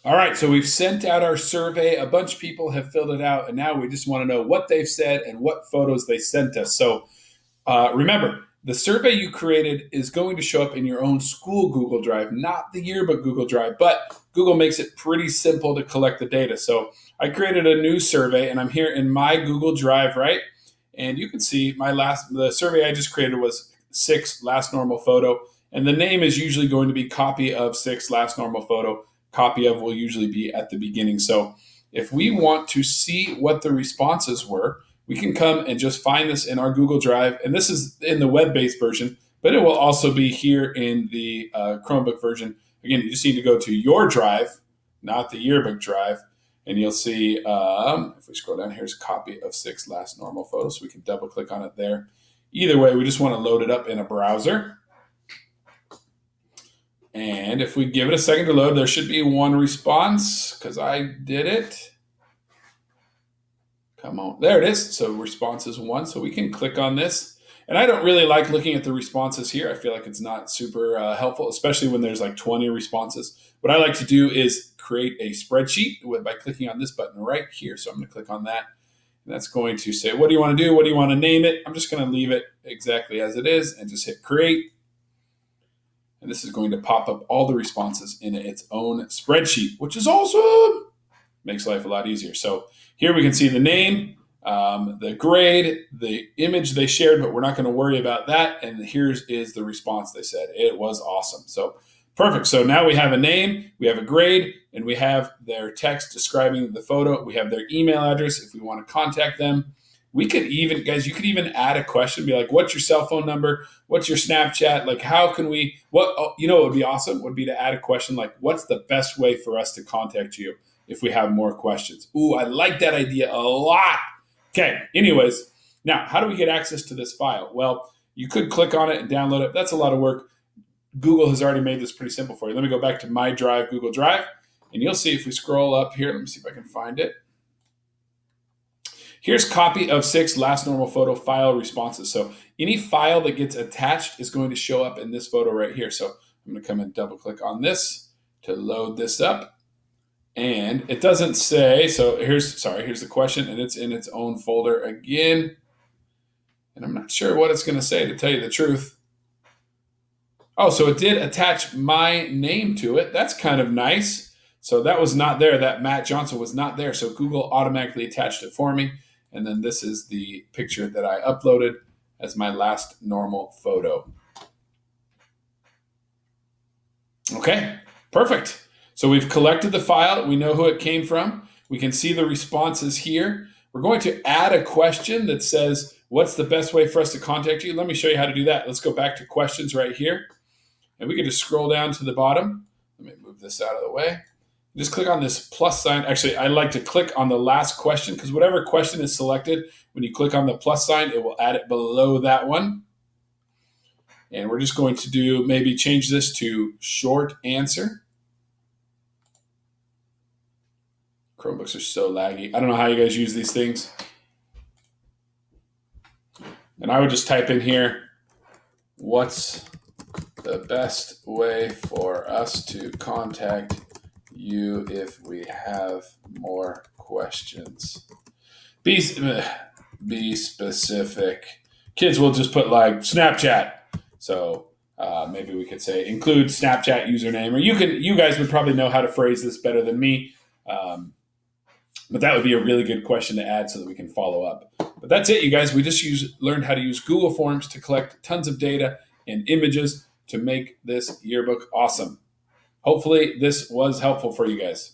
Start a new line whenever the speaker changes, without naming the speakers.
All right, so we've sent out our survey. A bunch of people have filled it out, and now we just want to know what they've said and what photos they sent us. So remember, the survey you created is going to show up in your own school Google Drive, not the yearbook Google Drive, but Google makes it pretty simple to collect the data. So I created a new survey, and I'm here in my Google Drive, right? And you can see the survey I just created was 6 last normal photo, and the name is usually going to be copy of 6 last normal photo. Copy of will usually be at the beginning. So if we want to see what the responses were, we can come and just find this in our Google Drive. And this is in the web-based version, but it will also be here in the Chromebook version. Again, you just need to go to your drive, not the yearbook drive, and you'll see, if we scroll down, here's a copy of 6 last normal photos. So we can double click on it there. Either way, we just want to load it up in a browser. And if we give it a second to load, there should be one response because I did it. Come on, there it is. So response is 1, so we can click on this. And I don't really like looking at the responses here. I feel like it's not super helpful, especially when there's like 20 responses. What I like to do is create a spreadsheet by clicking on this button right here. So I'm going to click on that. And that's going to say, what do you want to do? What do you want to name it? I'm just going to leave it exactly as it is and just hit create. And this is going to pop up all the responses in its own spreadsheet, which is awesome. Makes life a lot easier. So here we can see the name, the grade, the image they shared, but we're not going to worry about that. And here's is the response they said. It was awesome. So perfect. So now we have a name, we have a grade, and we have their text describing the photo. We have their email address if we want to contact them. We could even, guys, you could even add a question, be like, what's your cell phone number? What's your Snapchat? Like, how can we, what would be awesome would be to add a question like, what's the best way for us to contact you if we have more questions? Ooh, I like that idea a lot. Okay, anyways, now, how do we get access to this file? Well, you could click on it and download it. That's a lot of work. Google has already made this pretty simple for you. Let me go back to my drive, Google Drive, and you'll see if we scroll up here, let me see if I can find it. Here's copy of 6 last normal photo file responses. So any file that gets attached is going to show up in this photo right here. So I'm going to come and double click on this to load this up. And it doesn't say, so here's the question, and it's in its own folder again. And I'm not sure what it's going to say, to tell you the truth. Oh, so it did attach my name to it. That's kind of nice. So that was not there. That Matt Johnson was not there. So Google automatically attached it for me. And then this is the picture that I uploaded as my last normal photo. Okay, perfect. So we've collected the file. We know who it came from. We can see the responses here. We're going to add a question that says, what's the best way for us to contact you? Let me show you how to do that. Let's go back to questions right here. And we can just scroll down to the bottom. Let me move this out of the way. Just click on this plus sign. Actually, I like to click on the last question because whatever question is selected, when you click on the plus sign, it will add it below that one. And we're just going to maybe change this to short answer. Chromebooks are so laggy. I don't know how you guys use these things. And I would just type in here, what's the best way for us to contact you if we have more questions? Be specific. Kids will just put like Snapchat. So maybe we could say include Snapchat username, or you guys would probably know how to phrase this better than me. But that would be a really good question to add so that we can follow up. But that's it, you guys. We just learned how to use Google Forms to collect tons of data and images to make this yearbook awesome. Hopefully this was helpful for you guys.